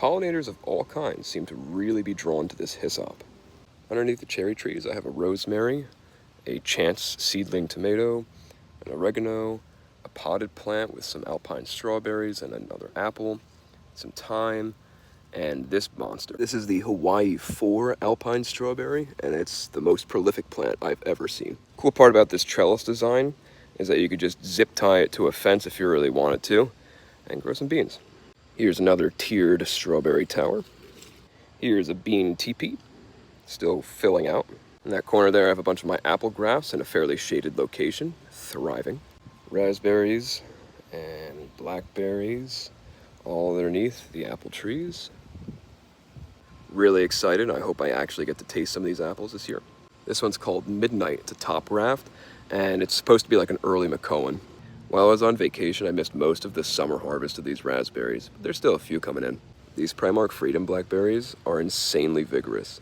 Pollinators of all kinds seem to really be drawn to this hyssop. Underneath the cherry trees, I have a rosemary, a chance seedling tomato, an oregano, a potted plant with some alpine strawberries and another apple, some thyme, and this monster. This is the Hawaii 4 alpine strawberry, and it's the most prolific plant I've ever seen. Cool part about this trellis design is that you could just zip tie it to a fence if you really wanted to, and grow some beans. Here's another tiered strawberry tower. Here's a bean teepee, still filling out. In that corner there, I have a bunch of my apple grafts in a fairly shaded location, thriving. Raspberries and blackberries all underneath the apple trees. Really excited. I hope I actually get to taste some of these apples this year. This one's called Midnight. It's a top raft, and it's supposed to be like an early Macallan. While I was on vacation, I missed most of the summer harvest of these raspberries, but there's still a few coming in. These Primark Freedom blackberries are insanely vigorous.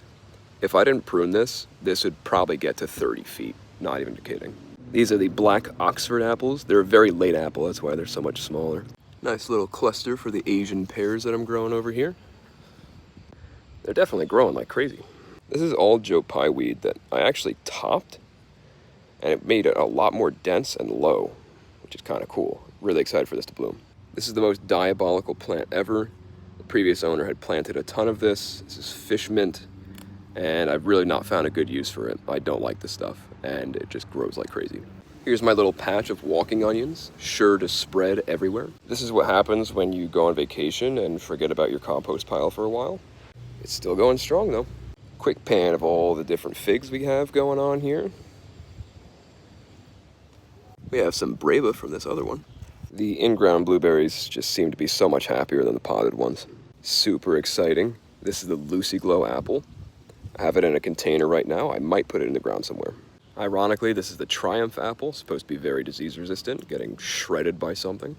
If I didn't prune this would probably get to 30 feet, not even kidding. These are the Black Oxford apples. They're a very late apple, that's why they're so much smaller. Nice little cluster for the Asian pears that I'm growing over here. They're definitely growing like crazy. This is all Joe Pye weed that I actually topped, and it made it a lot more dense and low, which is kind of cool. Really excited for this to bloom. This is the most diabolical plant ever. The previous owner had planted a ton of this. This is fish mint, and I've really not found a good use for it. I don't like this stuff, and it just grows like crazy. Here's my little patch of walking onions, sure to spread everywhere. This is what happens when you go on vacation and forget about your compost pile for a while. It's still going strong though. Quick pan of all the different figs we have going on here. We have some Brava from this other one. The in-ground blueberries just seem to be so much happier than the potted ones. Super exciting. This is the Lucy Glow apple. I have it in a container right now. I might put it in the ground somewhere. Ironically, this is the Triumph apple, supposed to be very disease resistant, getting shredded by something.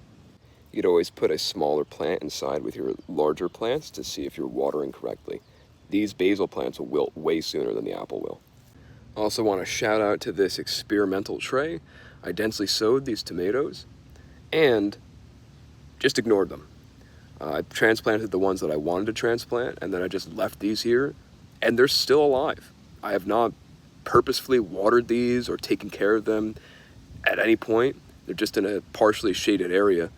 You'd always put a smaller plant inside with your larger plants to see if you're watering correctly. These basil plants will wilt way sooner than the apple will. Also want to shout out to this experimental tray. I densely sowed these tomatoes and just ignored them. I transplanted the ones that I wanted to transplant, and then I just left these here, and they're still alive. I have not purposefully watered these or taken care of them at any point. They're just in a partially shaded area,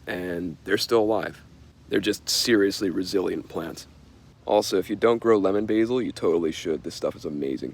and they're still alive. They're just seriously resilient plants. Also, if you don't grow lemon basil, you totally should. This stuff is amazing.